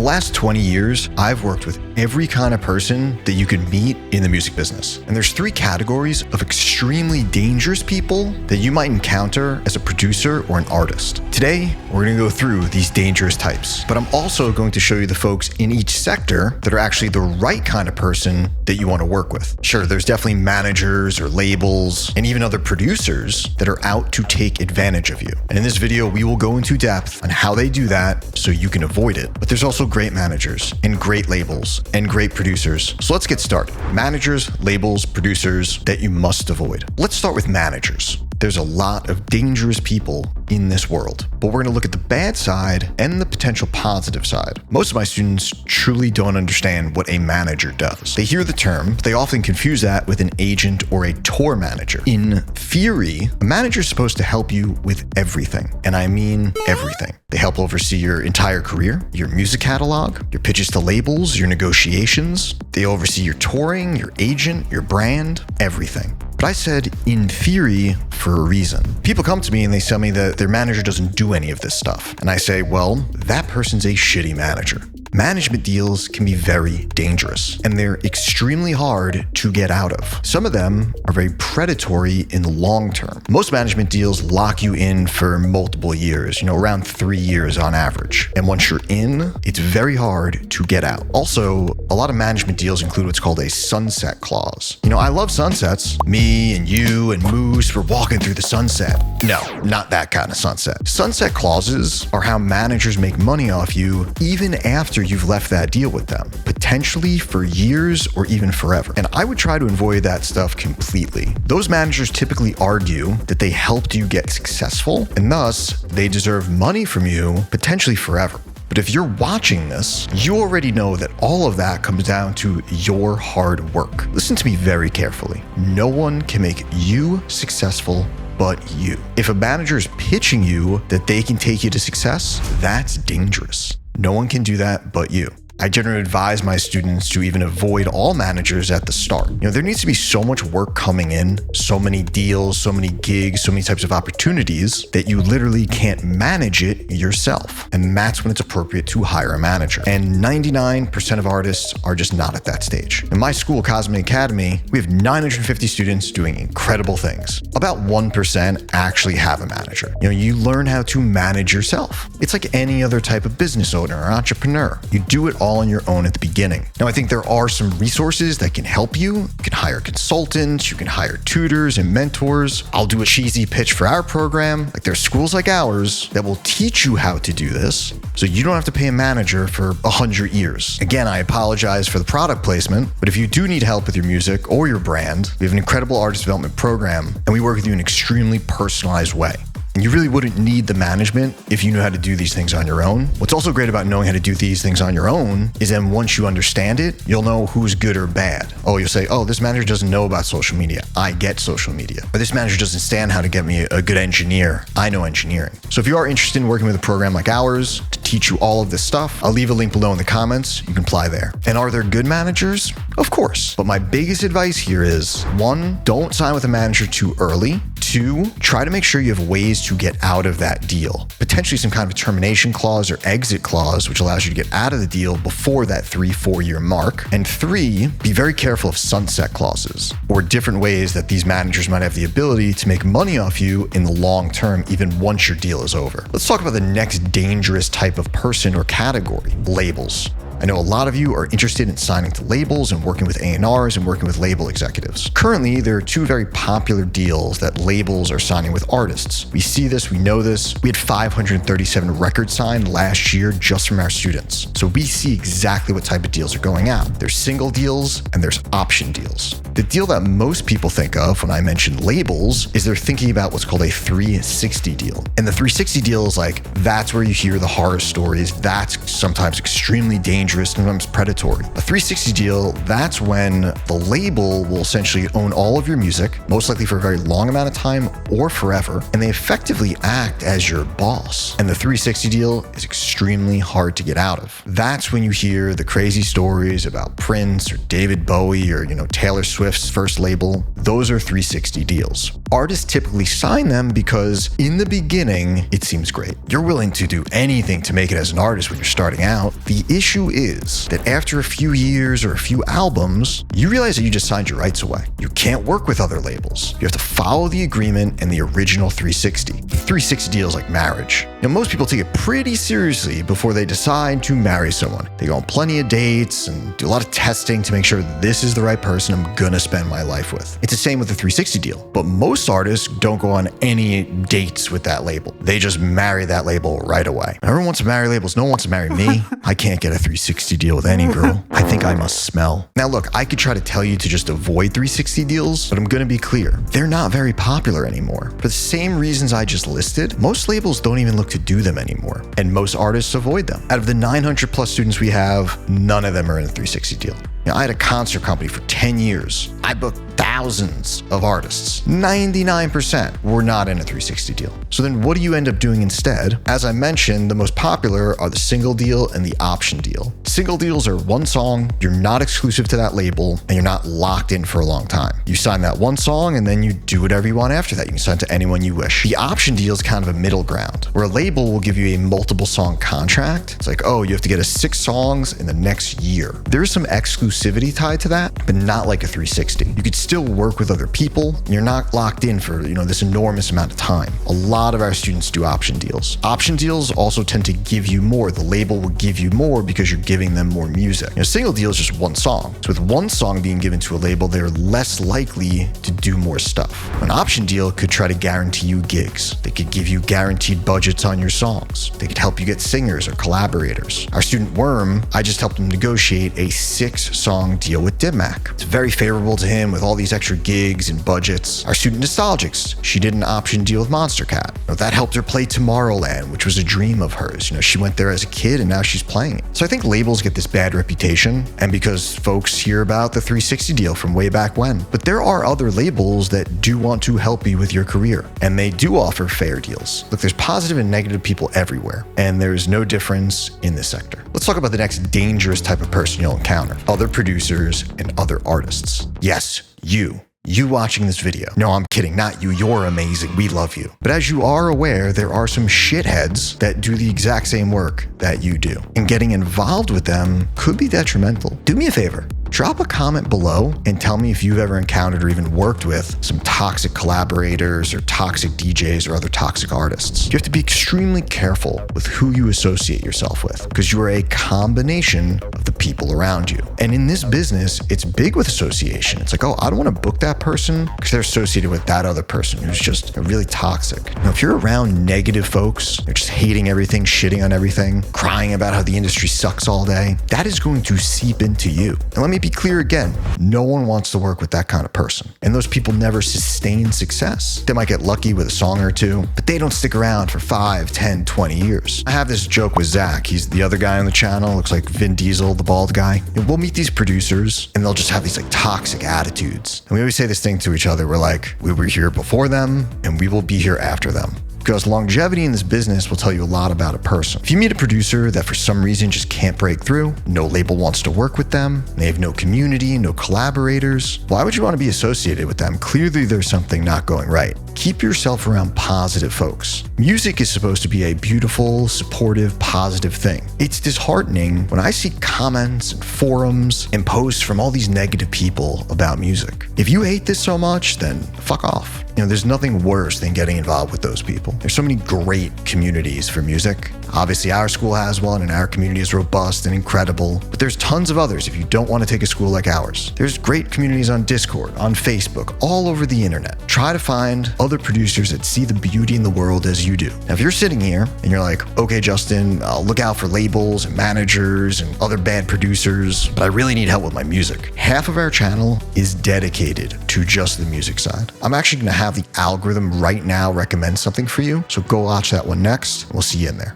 last 20 years, I've worked with every kind of person that you could meet in the music business. And there's 3 categories of extremely dangerous people that you might encounter as a producer or an artist. Today, we're going to go through these dangerous types, but I'm also going to show you the folks in each sector that are actually the right kind of person that you want to work with. Sure, there's definitely managers or labels and even other producers that are out to take advantage of you. And in this video, we will go into depth on how they do that so you can avoid it. But there's also great managers and great labels and great producers. So let's get started. Managers, labels, producers that you must avoid. Let's start with managers. There's a lot of dangerous people in this world, but we're going to look at the bad side and the potential positive side. Most of my students truly don't understand what a manager does. They hear the term, but they often confuse that with an agent or a tour manager. In theory, a manager is supposed to help you with everything, and I mean everything. They help oversee your entire career, your music catalog, your pitches to labels, your negotiations. They oversee your touring, your agent, your brand, everything. But I said in theory for a reason. People come to me and they tell me that their manager doesn't do any of this stuff. And I say, well, that person's a shitty manager. Management deals can be very dangerous, and they're extremely hard to get out of. Some of them are very predatory in the long term. Most management deals lock you in for multiple years, around 3 years on average. And once you're in, it's very hard to get out. Also, a lot of management deals include what's called a sunset clause. I love sunsets. Me and you and Moose, we're walking through the sunset. No, not that kind of sunset. Sunset clauses are how managers make money off you even after you've left that deal with them, potentially for years or even forever. And I would try to avoid that stuff completely. Those managers typically argue that they helped you get successful, and thus they deserve money from you potentially forever. But if you're watching this, you already know that all of that comes down to your hard work. Listen to me very carefully. No one can make you successful but you. If a manager is pitching you that they can take you to success, that's dangerous. No one can do that but you. I generally advise my students to even avoid all managers at the start. There needs to be so much work coming in, so many deals, so many gigs, so many types of opportunities that you literally can't manage it yourself. And that's when it's appropriate to hire a manager. And 99% of artists are just not at that stage. In my school, Cosmic Academy, we have 950 students doing incredible things. About 1% actually have a manager. You learn how to manage yourself. It's like any other type of business owner or entrepreneur. You do it all on your own at the beginning. Now, I think there are some resources that can help you. You can hire consultants, you can hire tutors and mentors. I'll do a cheesy pitch for our program. There's schools like ours that will teach you how to do this, so you don't have to pay a manager for 100 years. Again, I apologize for the product placement, but if you do need help with your music or your brand, we have an incredible artist development program, and we work with you in an extremely personalized way. And you really wouldn't need the management if you knew how to do these things on your own. What's also great about knowing how to do these things on your own is then once you understand it, you'll know who's good or bad. You'll say, this manager doesn't know about social media. I get social media. Or this manager doesn't understand how to get me a good engineer. I know engineering. So if you are interested in working with a program like ours to teach you all of this stuff, I'll leave a link below in the comments. You can apply there. And are there good managers? Of course. But my biggest advice here is 1, don't sign with a manager too early. 2, try to make sure you have ways to get out of that deal. Potentially some kind of a termination clause or exit clause, which allows you to get out of the deal before that 3-4 year mark. And 3, be very careful of sunset clauses or different ways that these managers might have the ability to make money off you in the long term, even once your deal is over. Let's talk about the next dangerous type of person or category, labels. I know a lot of you are interested in signing to labels and working with A&Rs and working with label executives. Currently, there are 2 very popular deals that labels are signing with artists. We see this, we know this. We had 537 records signed last year just from our students. So we see exactly what type of deals are going out. There's single deals and there's option deals. The deal that most people think of when I mention labels is they're thinking about what's called a 360 deal. And the 360 deal is that's where you hear the horror stories. That's sometimes extremely dangerous dangerous, sometimes predatory. A 360 deal, that's when the label will essentially own all of your music, most likely for a very long amount of time or forever, and they effectively act as your boss. And the 360 deal is extremely hard to get out of. That's when you hear the crazy stories about Prince or David Bowie or, Taylor Swift's first label. Those are 360 deals. Artists typically sign them because in the beginning, it seems great. You're willing to do anything to make it as an artist when you're starting out. The issue is that after a few years or a few albums, you realize that you just signed your rights away. You can't work with other labels. You have to follow the agreement and the original 360. 360 deals like marriage. Most people take it pretty seriously before they decide to marry someone. They go on plenty of dates and do a lot of testing to make sure this is the right person I'm gonna spend my life with. It's the same with the 360 deal, but most artists don't go on any dates with that label. They just marry that label right away. Everyone wants to marry labels. No one wants to marry me. I can't get a 360 deal with any girl. I think I must smell. Now look, I could try to tell you to just avoid 360 deals, but I'm gonna be clear. They're not very popular anymore. For the same reasons I just listed, most labels don't even look to do them anymore, and most artists avoid them. Out of the 900 plus students we have, none of them are in a 360 deal. I had a concert company for 10 years. I booked thousands of artists. 99% were not in a 360 deal. So then what do you end up doing instead? As I mentioned, the most popular are the single deal and the option deal. Single deals are one song, you're not exclusive to that label, and you're not locked in for a long time. You sign that one song and then you do whatever you want after that. You can sign to anyone you wish. The option deal is kind of a middle ground, where a label will give you a multiple song contract. It's like, oh, you have to get us 6 songs in the next year. There's some exclusivity tied to that, but not like a 360. You could still work with other people. You're not locked in for, this enormous amount of time. A lot of our students do option deals. Option deals also tend to give you more. The label will give you more because you're giving them more music. Single deal is just one song. So with one song being given to a label, they're less likely to do more stuff. An option deal could try to guarantee you gigs. They could give you guaranteed budgets on your songs. They could help you get singers or collaborators. Our student Worm, I just helped him negotiate a 6-song deal with DivMac. It's very favorable to him with all these extra gigs and budgets. Our student Nostalgics, she did an option deal with Monstercat. That helped her play Tomorrowland, which was a dream of hers. She went there as a kid and now she's playing it. So I think labels get this bad reputation, and because folks hear about the 360 deal from way back when. But there are other labels that do want to help you with your career, and they do offer fair deals. Look, there's positive and negative people everywhere, and there's no difference in this sector. Let's talk about the next dangerous type of person you'll encounter: other producers and other artists. Yes, you watching this video. No, I'm kidding, not you. You're amazing. We love you. But as you are aware, there are some shitheads that do the exact same work that you do. And getting involved with them could be detrimental. Do me a favor. Drop a comment below and tell me if you've ever encountered or even worked with some toxic collaborators or toxic DJs or other toxic artists. You have to be extremely careful with who you associate yourself with, because you are a combination of the people around you. And in this business, it's big with association. It's like, oh, I don't want to book that person because they're associated with that other person who's just really toxic. Now, if you're around negative folks, they're just hating everything, shitting on everything, crying about how the industry sucks all day, that is going to seep into you. And let me be clear again, no one wants to work with that kind of person. And those people never sustain success. They might get lucky with a song or two, but they don't stick around for 5, 10, 20 years. I have this joke with Zach. He's the other guy on the channel, looks like Vin Diesel, the bald guy. And we'll meet these producers and they'll just have these toxic attitudes. And we always say this thing to each other. We're like, we were here before them and we will be here after them. Because longevity in this business will tell you a lot about a person. If you meet a producer that for some reason just can't break through, no label wants to work with them, they have no community, no collaborators, why would you want to be associated with them? Clearly there's something not going right. Keep yourself around positive folks. Music is supposed to be a beautiful, supportive, positive thing. It's disheartening when I see comments and forums and posts from all these negative people about music. If you hate this so much, then fuck off. There's nothing worse than getting involved with those people. There's so many great communities for music. Obviously, our school has one, and our community is robust and incredible. But there's tons of others if you don't want to take a school like ours. There's great communities on Discord, on Facebook, all over the internet. Try to find other producers that see the beauty in the world as you do. Now, if you're sitting here and you're like, okay, Justin, I'll look out for labels and managers and other bad producers, but I really need help with my music. Half of our channel is dedicated to just the music side. I'm actually going to have the algorithm right now recommend something for you. So go watch that one next. We'll see you in there.